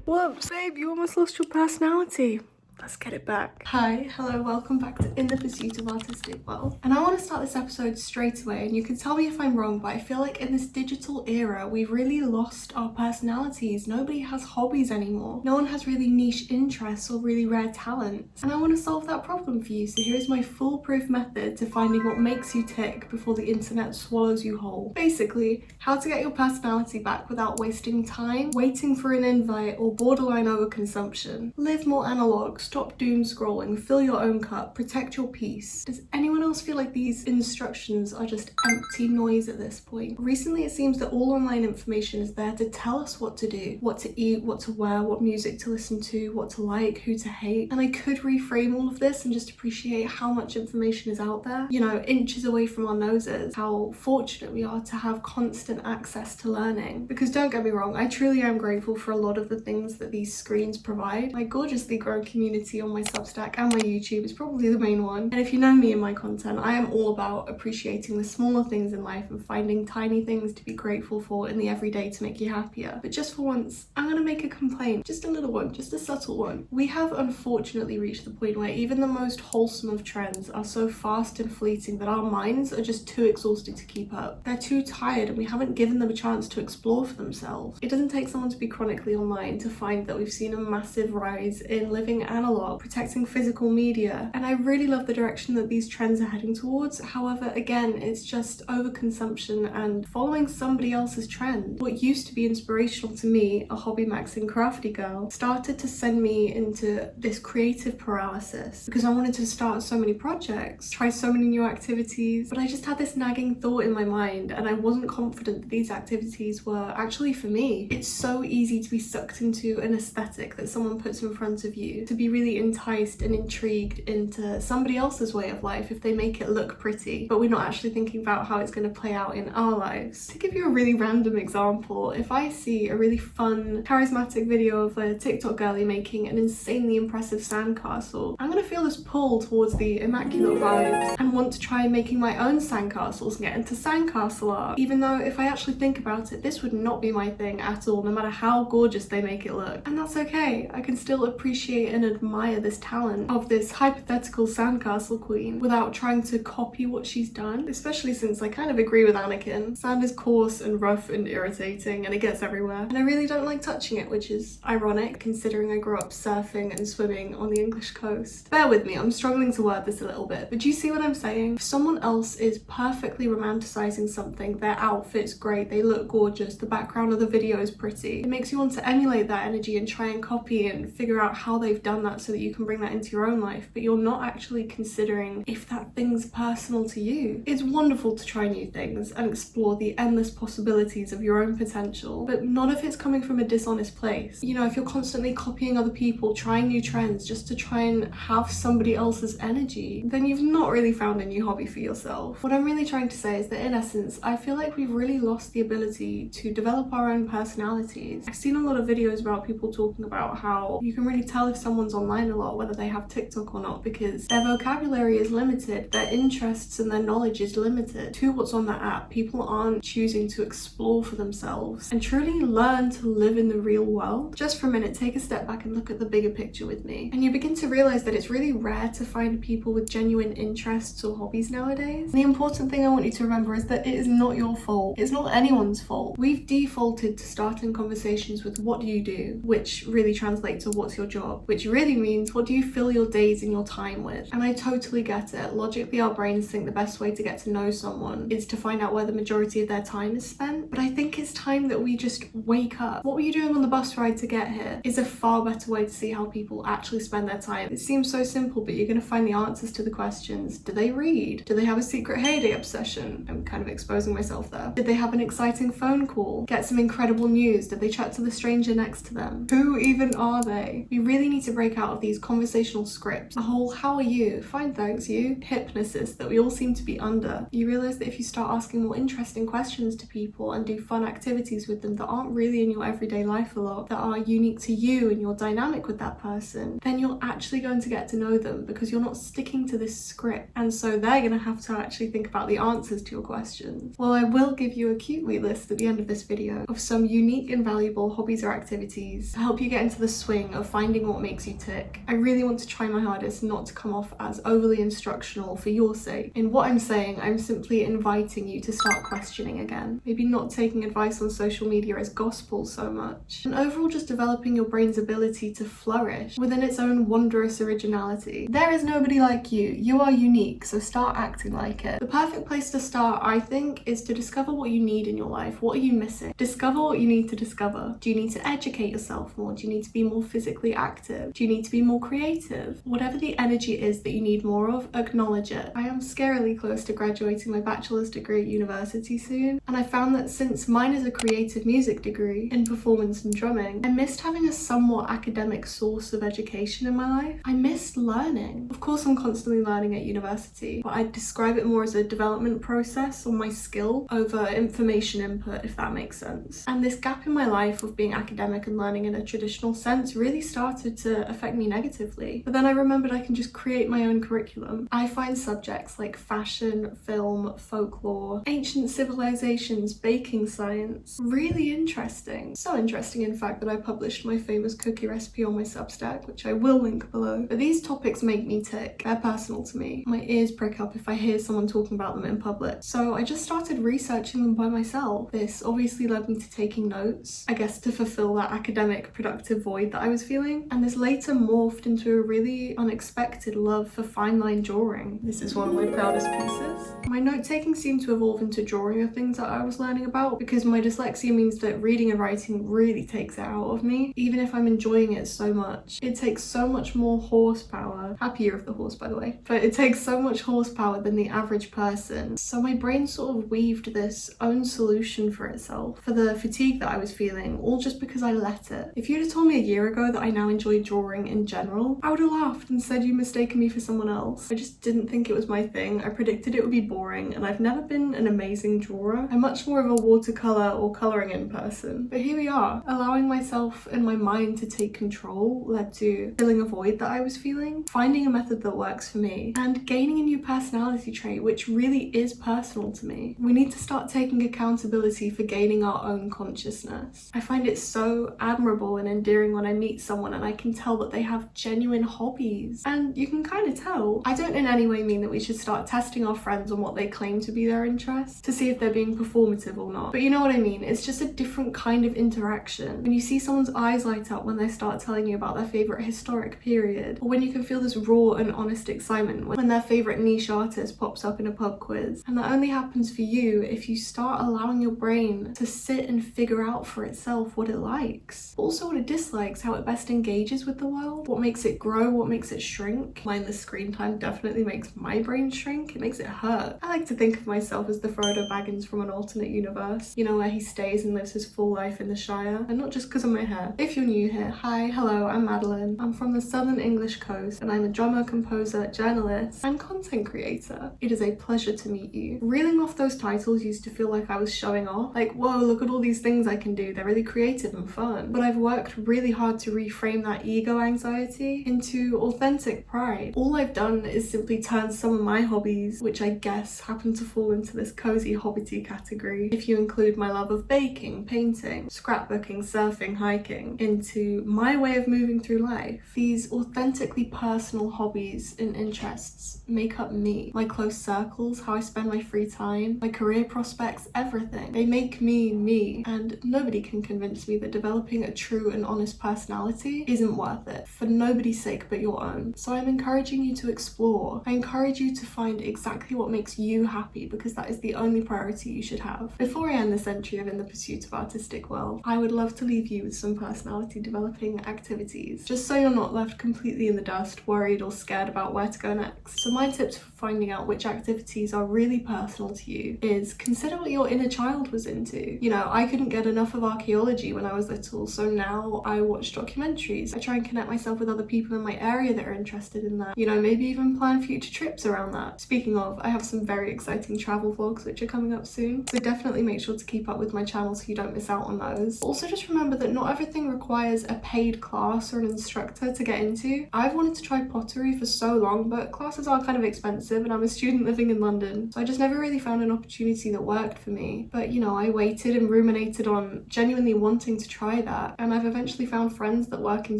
Whoops, babe, you almost lost your personality. Let's get it back. Hi, hello, welcome back to In the Pursuit of Artistic Wealth. And I want to start this episode straight away, and you can tell me if I'm wrong, but I feel like in this digital era, we've really lost our personalities. Nobody has hobbies anymore. No one has really niche interests or really rare talents. And I want to solve that problem for you. So here's my foolproof method to finding what makes you tick before the internet swallows you whole. Basically, how to get your personality back without wasting time, waiting for an invite, or borderline overconsumption. Live more analog. Stop doom scrolling, fill your own cup, protect your peace. Does anyone else feel like these instructions are just empty noise at this point? Recently, it seems that all online information is there to tell us what to do, what to eat, what to wear, what music to listen to, what to like, who to hate. And I could reframe all of this and just appreciate how much information is out there, you know, inches away from our noses, how fortunate we are to have constant access to learning. Because don't get me wrong, I truly am grateful for a lot of the things that these screens provide. My gorgeously grown community on my Substack and my YouTube is probably the main one. And if you know me and my content, I am all about appreciating the smaller things in life and finding tiny things to be grateful for in the everyday to make you happier. But just for once, I'm gonna make a complaint, just a little one, just a subtle one. We have unfortunately reached the point where even the most wholesome of trends are so fast and fleeting that our minds are just too exhausted to keep up. They're too tired and we haven't given them a chance to explore for themselves. It doesn't take someone to be chronically online to find that we've seen a massive rise in living analog, protecting physical media, and I really love the direction that these trends are heading towards. However, again, it's just overconsumption and following somebody else's trend. What used to be inspirational to me, a hobby maxing crafty girl, started to send me into this creative paralysis because I wanted to start so many projects, try so many new activities, but I just had this nagging thought in my mind and I wasn't confident that these activities were actually for me. It's so easy to be sucked into an aesthetic that someone puts in front of you, to be really enticed and intrigued into somebody else's way of life if they make it look pretty, but we're not actually thinking about how it's going to play out in our lives. To give you a really random example, if I see a really fun, charismatic video of a TikTok girlie making an insanely impressive sandcastle, I'm going to feel this pull towards the immaculate vibes and want to try making my own sandcastles and get into sandcastle art, even though if I actually think about it, this would not be my thing at all, no matter how gorgeous they make it look. And that's okay. I can still appreciate and admire this talent of this hypothetical sandcastle queen without trying to copy what she's done, especially since I kind of agree with Anakin. Sand is coarse and rough and irritating and it gets everywhere, and I really don't like touching it, which is ironic considering I grew up surfing and swimming on the English coast. Bear with me, I'm struggling to word this a little bit, but do you see what I'm saying? If someone else is perfectly romanticizing something, their outfit's great, they look gorgeous, the background of the video is pretty, it makes you want to emulate that energy and try and copy and figure out how they've done that so that you can bring that into your own life, but you're not actually considering if that thing's personal to you. It's wonderful to try new things and explore the endless possibilities of your own potential, but none of it's coming from a dishonest place. You know, if you're constantly copying other people, trying new trends just to try and have somebody else's energy, then you've not really found a new hobby for yourself. What I'm really trying to say is that in essence, I feel like we've really lost the ability to develop our own personalities. I've seen a lot of videos about people talking about how you can really tell if someone's online a lot whether they have TikTok or not because their vocabulary is limited, their interests and their knowledge is limited to what's on that app. People aren't choosing to explore for themselves and truly learn to live in the real world. Just for a minute, take a step back and look at the bigger picture with me, and you begin to realize that it's really rare to find people with genuine interests or hobbies nowadays. The important thing I want you to remember is that it is not your fault. It's not anyone's fault. We've defaulted to starting conversations with what do you do, which really translates to what's your job, which really means what do you fill your days and your time with. And I totally get it. Logically, our brains think the best way to get to know someone is to find out where the majority of their time is spent, but I think it's time that we just wake up. What were you doing on the bus ride to get here is a far better way to see how people actually spend their time. It seems so simple, but you're going to find the answers to the questions. Do they read? Do they have a secret heyday obsession? I'm kind of exposing myself there. Did they have an exciting phone call? Get some incredible news? Did they chat to the stranger next to them? Who even are they? We really need to break break out of these conversational scripts, the whole "how are you? Fine, thanks, you" hypnosis that we all seem to be under, you realize that if you start asking more interesting questions to people and do fun activities with them that aren't really in your everyday life a lot, that are unique to you and your dynamic with that person, then you're actually going to get to know them because you're not sticking to this script. And so they're going to have to actually think about the answers to your questions. Well, I will give you a cute wee list at the end of this video of some unique and valuable hobbies or activities to help you get into the swing of finding what makes you tick. I really want to try my hardest not to come off as overly instructional for your sake. In what I'm saying, I'm simply inviting you to start questioning again. Maybe not taking advice on social media as gospel so much. And overall just developing your brain's ability to flourish within its own wondrous originality. There is nobody like you. You are unique, so start acting like it. The perfect place to start, I think, is to discover what you need in your life. What are you missing? Discover what you need to discover. Do you need to educate yourself more? Do you need to be more physically active? Do you need to be more creative? Whatever the energy is that you need more of, acknowledge it. I am scarily close to graduating my bachelor's degree at university soon, and I found that since mine is a creative music degree in performance and drumming, I missed having a somewhat academic source of education in my life. I missed learning. Of course, I'm constantly learning at university, but I'd describe it more as a development process on my skill over information input, if that makes sense. And this gap in my life of being academic and learning in a traditional sense really started to affect me negatively. But then I remembered I can just create my own curriculum. I find subjects like fashion, film, folklore, ancient civilizations, baking science really interesting. So interesting, in fact, that I published my famous cookie recipe on my Substack, which I will link below. But these topics make me tick. They're personal to me. My ears prick up if I hear someone talking about them in public. So I just started researching them by myself. This obviously led me to taking notes, I guess to fulfill that academic productive void that I was feeling. And this later morphed into a really unexpected love for fine line drawing. This is one of my proudest pieces. My note-taking seemed to evolve into drawing of things that I was learning about because my dyslexia means that reading and writing really takes it out of me, even if I'm enjoying it so much. It takes so much more horsepower. Happy year of the horse, by the way. But it takes so much horsepower than the average person. So my brain sort of weaved this own solution for itself, for the fatigue that I was feeling, all just because I let it. If you'd have told me a year ago that I now enjoy drawing in general, I would have laughed and said you'd mistaken me for someone else. I just didn't think it was my thing. I predicted it would be boring, and I've never been an amazing drawer. I'm much more of a watercolor or coloring in person. But here we are. Allowing myself and my mind to take control led to filling a void that I was feeling, finding a method that works for me, and gaining a new personality trait which really is personal to me. We need to start taking accountability for gaining our own consciousness. I find it so admirable and endearing when I meet someone and I can tell that they have genuine hobbies. And you can kind of tell. I don't in any way mean that we should start testing our friends on what they claim to be their interests to see if they're being performative or not. But you know what I mean? It's just a different kind of interaction. When you see someone's eyes light up when they start telling you about their favorite historic period, or when you can feel this raw and honest excitement when their favorite niche artist pops up in a pub quiz. And that only happens for you if you start allowing your brain to sit and figure out for itself what it likes, also what it dislikes, how it best engages with the world, what makes it grow, what makes it shrink. Mindless screen time definitely makes my brain shrink. It makes it hurt. I like to think of myself as the Frodo Baggins from an alternate universe, you know, where he stays and lives his full life in the Shire, and not just because of my hair. If you're new here, hi, hello, I'm Madeline. I'm from the southern English coast, and I'm a drummer, composer, journalist, and content creator. It is a pleasure to meet you. Reeling off those titles used to feel like I was showing off, like, whoa, look at all these things I can do. They're really creative and fun. But I've worked really hard to reframe that ego anxiety into authentic pride. All I've done is simply turn some of my hobbies, which I guess happen to fall into this cozy hobbity category, if you include my love of baking, painting, scrapbooking, surfing, hiking, into my way of moving through life. These authentically personal hobbies and interests make up me, my close circles, how I spend my free time, my career prospects, everything. They make me me, and nobody can convince me that developing a true and honest personality isn't worth it, for nobody's sake but your own. So I'm encouraging you to explore. I encourage you to find exactly what makes you happy, because that is the only priority you should have. Before I end this entry of In the Pursuit of Artistic Well, I would love to leave you with some personality developing activities, just so you're not left completely in the dust, worried or scared about where to go next. So my tips for finding out which activities are really personal to you is consider what your inner child was into. You know, I couldn't get enough of archaeology when I was little, so now I watch documentaries. I try and connect connect myself with other people in my area that are interested in that. You know, maybe even plan future trips around that. Speaking of, I have some very exciting travel vlogs which are coming up soon, so definitely make sure to keep up with my channel so you don't miss out on those. Also, just remember that not everything requires a paid class or an instructor to get into. I've wanted to try pottery for so long, but classes are kind of expensive and I'm a student living in London, so I just never really found an opportunity that worked for me. But you know, I waited and ruminated on genuinely wanting to try that, and I've eventually found friends that work in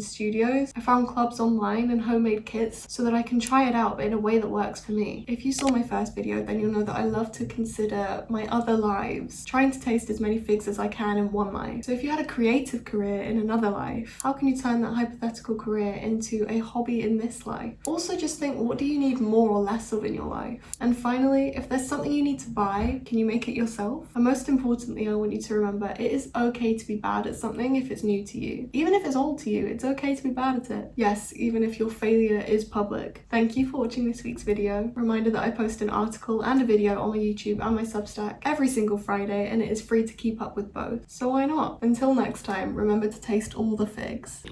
studios. I found clubs online and homemade kits so that I can try it out, but in a way that works for me. If you saw my first video, then you'll know that I love to consider my other lives, trying to taste as many figs as I can in one life. So if you had a creative career in another life, how can you turn that hypothetical career into a hobby in this life? Also, just think, what do you need more or less of in your life? And finally, if there's something you need to buy, can you make it yourself? And most importantly, I want you to remember, it is okay to be bad at something if it's new to you. Even if it's old to you, it's okay to be bad at it. Yes, even if your failure is public. Thank you for watching this week's video. Reminder that I post an article and a video on my YouTube and my Substack every single Friday, and it is free to keep up with both. So why not? Until next time, remember to taste all the figs.